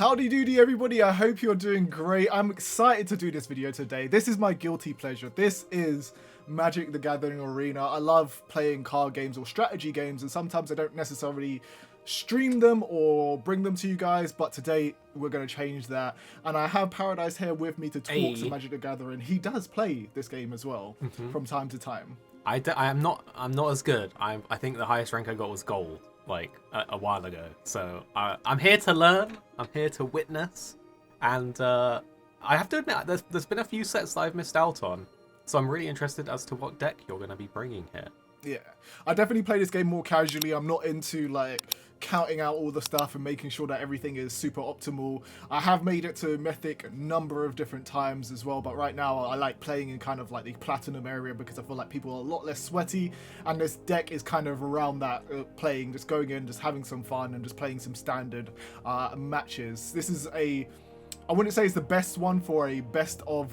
Howdy doody everybody, I hope you're doing great. I'm excited to do this video today. This is my guilty pleasure. This is Magic the Gathering Arena. I love playing card games or strategy games, and sometimes I don't necessarily stream them or bring them to you guys, but today we're going to change that. And I have Paradise here with me to talk some Magic the Gathering. He does play this game as well from time to time. I'm not as good. I think the highest rank I got was gold, like a while ago. So I'm here to learn. I'm here to witness, and I have to admit, there's been a few sets that I've missed out on. So I'm really interested as to what deck you're going to be bringing here. Yeah, I definitely play this game more casually. I'm not into like counting out all the stuff and making sure that everything is super optimal. I have made it to Mythic a number of different times as well, but right now I like playing in kind of like the Platinum area because I feel like people are a lot less sweaty, and this deck is kind of around that, playing, just going in, just having some fun and just playing some standard matches. This is I wouldn't say it's the best one for a best of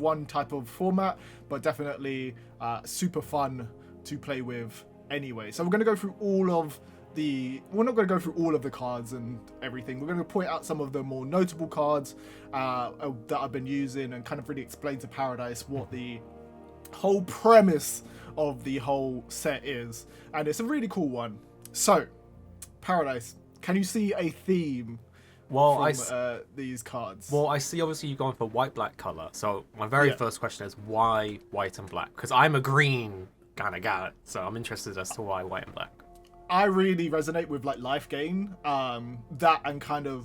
one type of format, but definitely super fun to play with anyway. So we're going to go through all of we're not going to go through all of the cards and everything. We're going to point out some of the more notable cards that I've been using and kind of really explain to Paradise what the whole premise of the whole set is. And it's a really cool one. So, Paradise, can you see a theme from these cards? Well, I see obviously you've gone for white-black color. So my very first question is why white and black? Because I'm a green kind of guy, so I'm interested as to why white and black. I really resonate with like life gain, that and kind of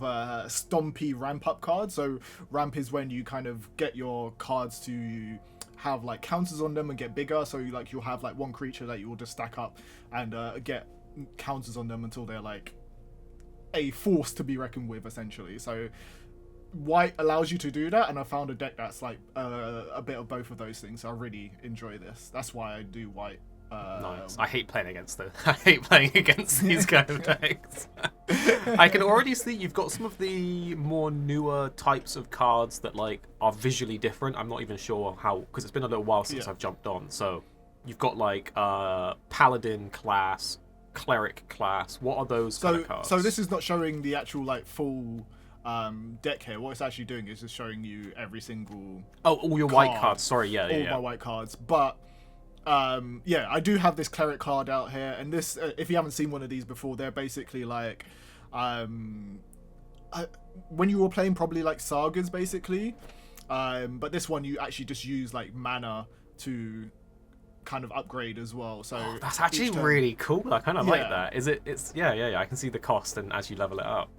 stompy ramp up cards. So ramp is when you kind of get your cards to have like counters on them and get bigger. So you'll have like one creature that you will just stack up and get counters on them until they're like a force to be reckoned with, essentially. So white allows you to do that, and I found a deck that's like a bit of both of those things. So I really enjoy this. That's why I do white. Nice. I hate playing against these kind of decks. I can already see you've got some of the more newer types of cards that like are visually different. I'm not even sure how, because it's been a little while since I've jumped on. So you've got like Paladin class, Cleric class. What are those kind of cards? So this is not showing the actual like full deck here. What it's actually doing is just showing you every single all your white cards. Sorry, all my white cards. But I do have this Cleric card out here, and this, if you haven't seen one of these before, they're basically like, when you were playing probably like Sagas, basically, but this one you actually just use like mana to kind of upgrade as well. So that's actually really cool. I kind of like that. It's I can see the cost and as you level it up.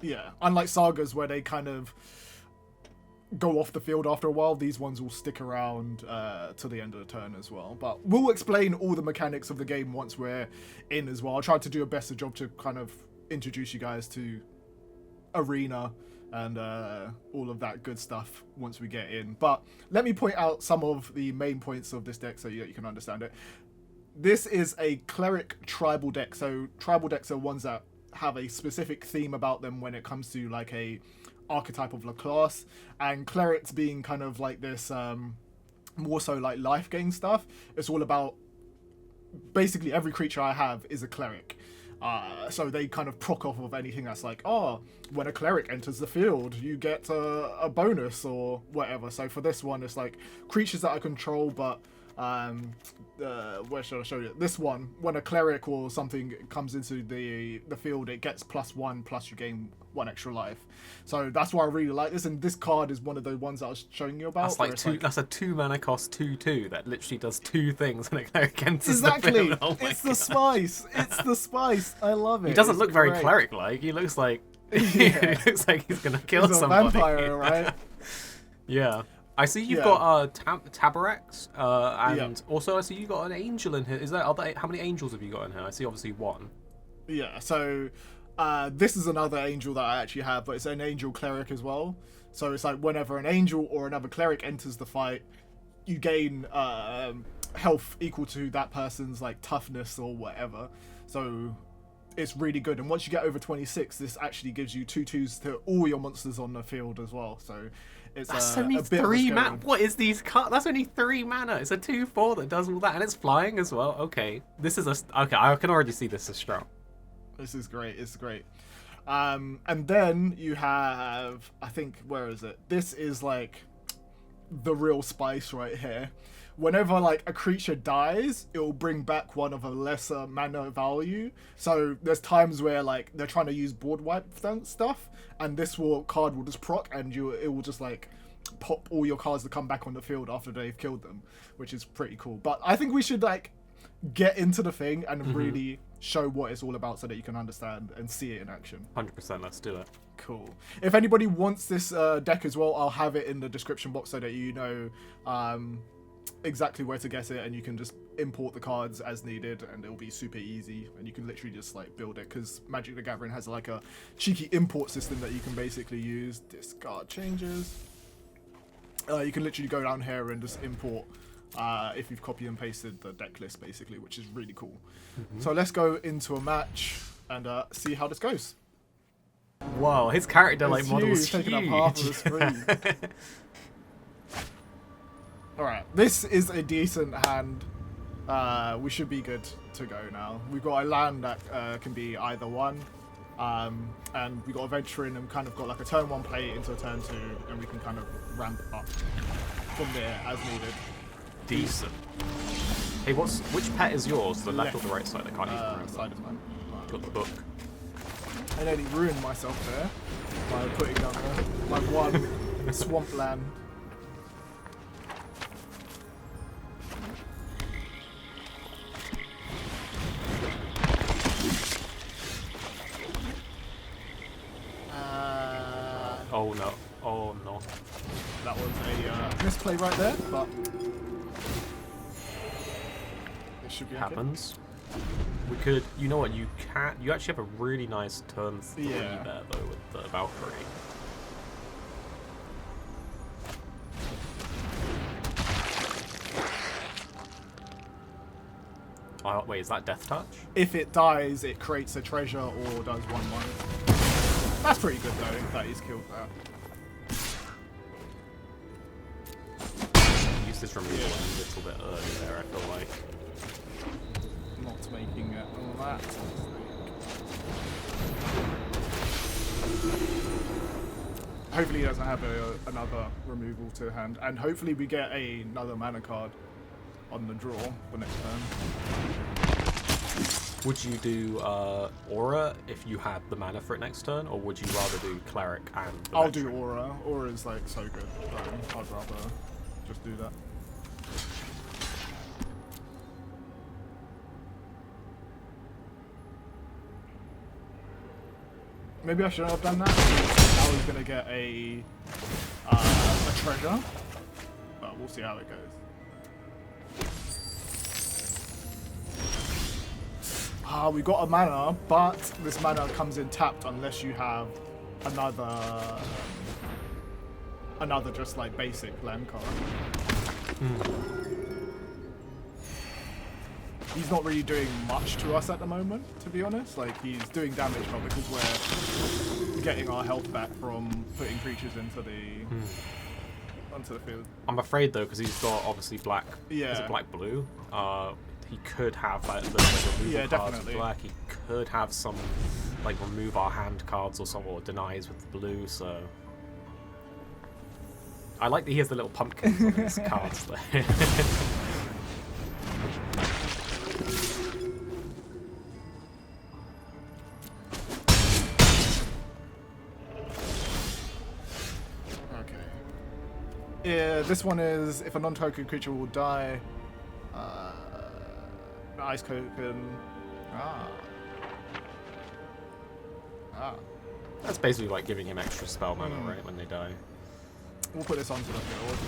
Yeah, unlike Sagas where they kind of go off the field after a while, these ones will stick around to the end of the turn as well. But we'll explain all the mechanics of the game once we're in as well. I'll try to do a better job to kind of introduce you guys to Arena and all of that good stuff once we get in. But let me point out some of the main points of this deck so you can understand it. This is a Cleric tribal deck. So tribal decks are ones that have a specific theme about them when it comes to like a archetype of the class, and Clerics being kind of like this more so like life gain stuff. It's all about basically every creature I have is a Cleric, so they kind of proc off of anything that's like, when a Cleric enters the field you get a bonus or whatever. So for this one it's like creatures that I control, but where should I show you? This one, when a Cleric or something comes into the field, it gets +1 plus you gain 1 extra life. So that's why I really like this, and this card is one of the ones that I was showing you about. That's a 2 mana cost 2/2 that literally does 2 things when a Cleric enters exactly. the field. Oh it's the spice. It's the spice. I love it. He doesn't look very Cleric-like. He looks like he looks like he's gonna kill somebody. He's a vampire, right? Yeah. I see you've got Taborax, and also I see you've got an angel in here. How many angels have you got in here? I see obviously 1. Yeah, so this is another angel that I actually have, but it's an angel Cleric as well. So it's like whenever an angel or another Cleric enters the fight, you gain health equal to that person's like toughness or whatever. So it's really good. And once you get over 26, this actually gives you 2/2s to all your monsters on the field as well. So that's only 3 mana. What is these cards? That's only 3 mana. It's a 2/4 that does all that, and it's flying as well. Okay, this is okay. I can already see this is strong. This is great. It's great. And then you have, I think, where is it? This is like the real spice right here. Whenever like a creature dies, it will bring back one of a lesser mana value. So there's times where like they're trying to use board wipe stuff, and this card will just proc, and it will just like pop all your cards to come back on the field after they've killed them, which is pretty cool. But I think we should like get into the thing and really show what it's all about so that you can understand and see it in action. 100%, let's do it. Cool. If anybody wants this deck as well, I'll have it in the description box so that you know exactly where to get it, and you can just import the cards as needed, and it'll be super easy, and you can literally just like build it, because Magic the Gathering has like a cheeky import system that you can basically use. Discard changes. You can literally go down here and just import if you've copy and pasted the deck list, basically, which is really cool. So let's go into a match and see how this goes. Wow, his character like It's model's huge, huge. taking up half of the screen. Alright, this is a decent hand. We should be good to go now. We've got a land that can be either one. And we got a veteran and kind of got like a turn 1 play into a turn 2, and we can kind of ramp up from there as needed. Decent. Hey, which pet is yours? The left or the right side? I can't even remember. Side is mine. Got the book. I nearly ruined myself there by putting down my one swamp land. Oh no. Oh no. That was a misplay right there, but it should be okay. Happens. We could, you know what, you actually have a really nice turn 3 there though with the Valkyrie. Wait, is that Death Touch? If it dies, it creates a treasure or does 1/1. That's pretty good though, that he's killed that. Use this removal a little bit early there, I feel like. Not making it that. Hopefully he doesn't have another removal to hand, and hopefully we get another mana card on the draw for next turn. Would you do Orah if you had the mana for it next turn, or would you rather do Cleric and the I'll Veteran? do Orah. Orah is like so good, so I'd rather just do that. Maybe I shouldn't have done that. I was gonna get a treasure, but we'll see how it goes. We got a mana, but this mana comes in tapped unless you have another just like basic land card. He's not really doing much to us at the moment, to be honest. Like, he's doing damage, but because we're getting our health back from putting creatures into onto the field. I'm afraid though, because he's got obviously black. Yeah. Is it black blue? He could have like the removal cards with black. He could have some like remove our hand cards or some, or denies with the blue. So I like that he has the little pumpkins on his cards there. Yeah, this one is if a non-token creature will die. Ice token. That's basically like giving him extra spell mana, right, when they die. We'll put this onto the field.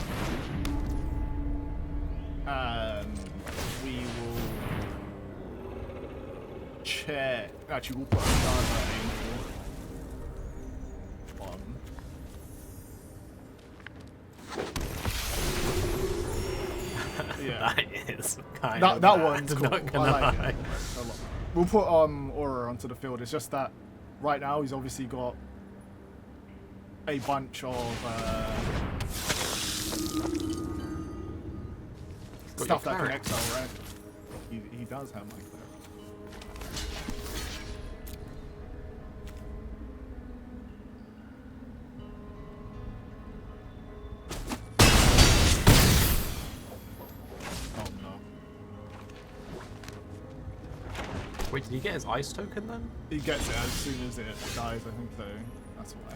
And we will check. Actually, we'll put another angel on. Yeah. That is kind that of that bad, one's cool. not gonna I like lie. it. We'll put Orah onto the field. It's just that right now he's obviously got a bunch of stuff that can exile, right? He does have like that. Wait, did he get his ice token then? He gets it as soon as it dies, I think, so that's why.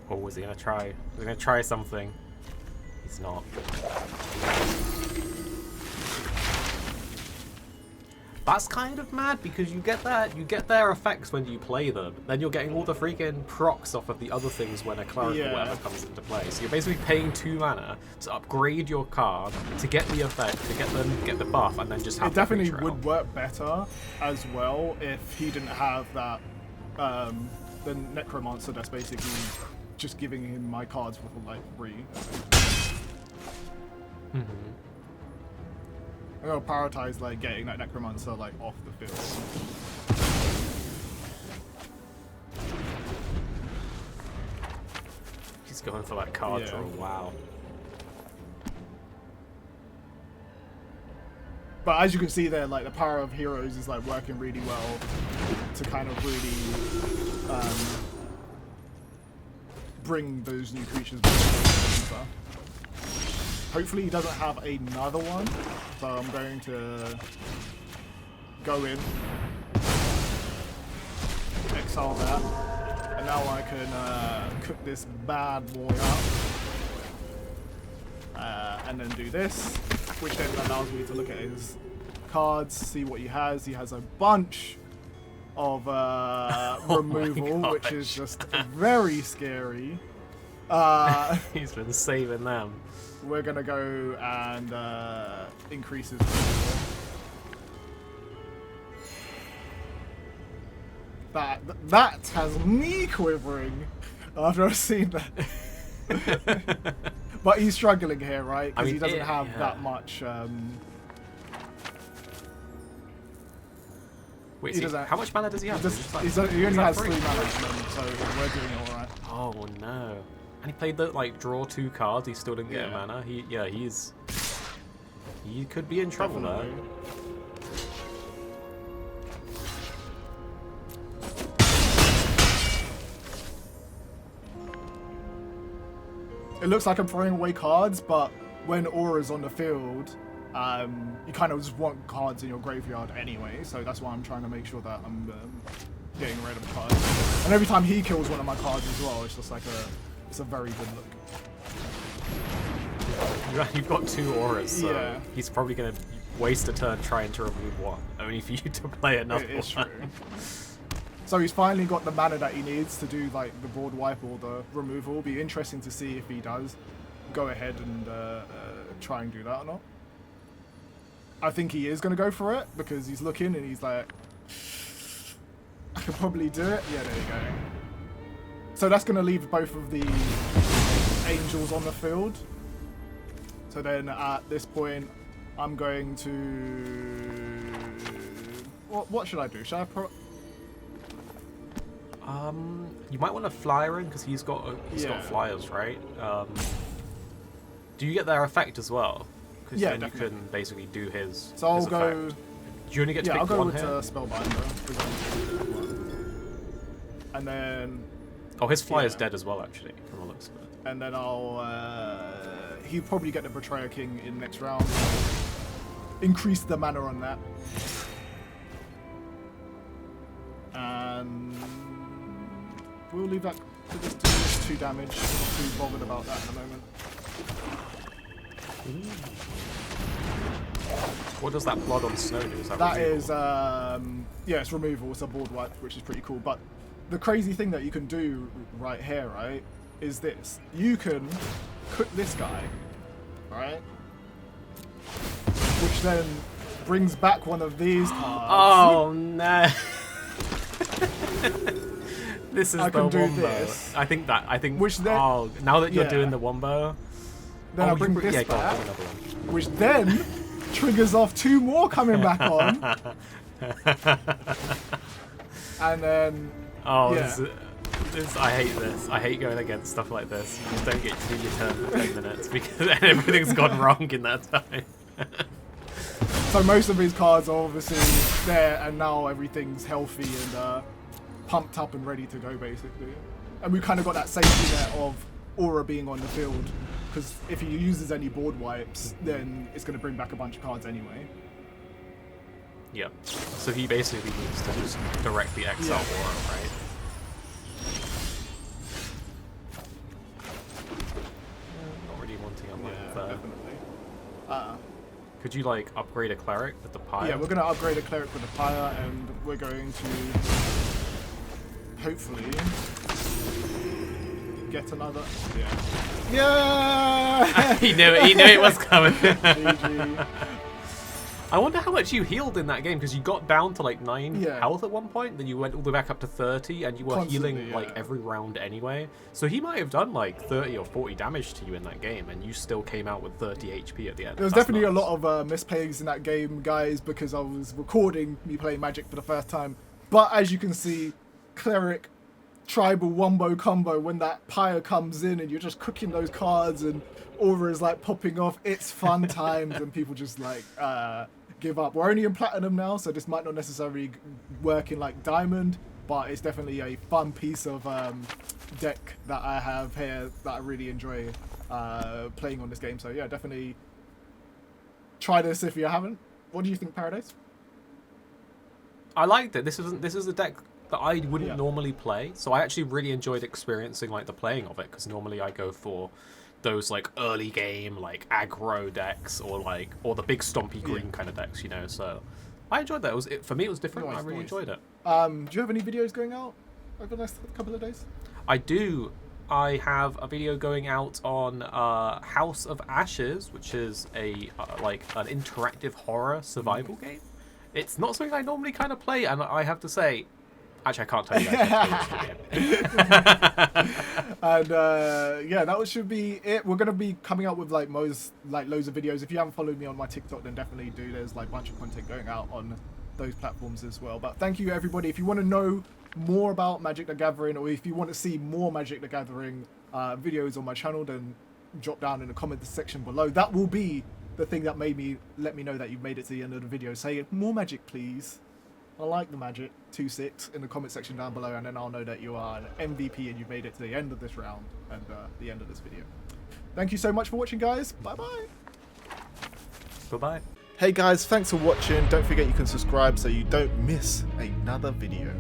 Or was he gonna try? Was he gonna try something? He's not. That's kind of mad because you get their effects when you play them. Then you're getting all the freaking procs off of the other things when a cleric or whatever comes into play. So you're basically paying 2 mana to upgrade your card to get the effect, to get the buff, and then just have. It definitely would work better as well if he didn't have that the necromancer that's basically just giving him my cards for like free. I'm gonna prioritize like getting that necromancer like off the field. He's going for that card draw. Wow. But as you can see there, like the Pyre of Heroes is like working really well to kind of really bring those new creatures back. Hopefully he doesn't have another one, so I'm going to go in, exile that, and now I can cook this bad boy up, and then do this, which then allows me to look at his cards, see what he has. He has a bunch of removal, which is just very scary. He's been saving them. We're gonna go and increase his removal. That has me quivering after I've seen that. But he's struggling here, right? Because he doesn't have that much. Wait, how much mana does he have? He only has 3 mana at the moment, so we're doing it alright. Oh no. And he played the like draw 2 cards, he still didn't get a mana. He could be in trouble though. It looks like I'm throwing away cards, but when Orah's on the field, you kind of just want cards in your graveyard anyway, so that's why I'm trying to make sure that I'm getting rid of cards. And every time he kills one of my cards as well, it's just like it's a very good look. You've got 2 auras, so he's probably going to waste a turn trying to remove one, only for you to play another one. It's true. So he's finally got the mana that he needs to do like the board wipe or the removal. It'll be interesting to see if he does go ahead and try and do that or not. I think he is going to go for it because he's looking and he's like, I could probably do it. Yeah, there you go. So that's going to leave both of the angels on the field. So then at this point, I'm going to... What should I do? Should I you might want to flyer in because he's got flyers, right? Do you get their effect as well? Because then definitely. You can basically do his. So I'll his go. Effect. Do you only get to pick I'll go one with here? Spellbinder. And then. Oh, his flyer's dead as well, actually, from the looks of it. And then I'll. He'll probably get the Betrayer King in next round. Increase the mana on that. And we'll leave that to just do 2 damage. I'm not too bothered about that at the moment. What does that blood on snow do? Is that is, it's removal. It's a board wipe, which is pretty cool. But the crazy thing that you can do right here, right, is this. You can cook this guy, right? Which then brings back one of these cards. Oh, no. This is the wombo. This, I think. Which then, now that you're doing the wombo, then I'll bring this back, which then triggers off 2 more coming back on, and then I hate this. I hate going against stuff like this. You just don't get to do your turn for 10 minutes because everything's gone wrong in that time. So most of his cards are obviously there, and now everything's healthy and pumped up and ready to go, basically. And we kind of got that safety net of Orah being on the field, because if he uses any board wipes, then it's going to bring back a bunch of cards anyway. Yep. So he basically needs to just directly exile Orah, right? Not really wanting a land there. Definitely. Could you like upgrade a cleric with the Pyre? Yeah, we're going to upgrade a cleric with the Pyre, and we're going to hopefully get another. Yeah. He knew it. He knew it was coming. GG. I wonder how much you healed in that game, because you got down to like 9 Yeah. health at one point, then you went all the way back up to 30, and you were Constantly, healing yeah. like every round anyway. So he might have done like 30 or 40 damage to you in that game, and you still came out with 30 HP at the end. There was That's definitely nuts. a lot of misplays in that game, guys, because I was recording me playing Magic for the first time. But as you can see, Cleric tribal wombo combo, when that Pyre comes in and you're just cooking those cards and Orah is like popping off, it's fun times, and people just like give up. We're only in Platinum now, so this might not necessarily work in like Diamond, but it's definitely a fun piece of deck that I have here that I really enjoy playing on this game. So yeah, definitely try this if you haven't. What do you think, Paradise? I liked it. This is a deck that I wouldn't Yeah. normally play, so I actually really enjoyed experiencing like the playing of it, because normally I go for those like early game like aggro decks or the big stompy green kind of decks, you know. So I enjoyed that. For me it was different. Nice, I really nice. enjoyed it. Do you have any videos going out over the next couple of days? I do. I have a video going out on House of Ashes, which is a like an interactive horror survival game. It's not something I normally kind of play, and I have to say, actually, I can't tell you guys. And yeah, that should be it. We're gonna be coming out with like loads of videos. If you haven't followed me on my TikTok, then definitely do. There's like a bunch of content going out on those platforms as well. But thank you, everybody. If you want to know more about Magic the Gathering, or if you want to see more Magic the Gathering videos on my channel, then drop down in the comment section below. That will be the thing that let me know that you've made it to the end of the video. Say more Magic, please. I like the Magic 2-6 in the comment section down below, and then I'll know that you are an MVP and you've made it to the end of this round and the end of this video. Thank you so much for watching, guys. Bye-bye. Bye-bye. Hey guys, thanks for watching. Don't forget you can subscribe so you don't miss another video.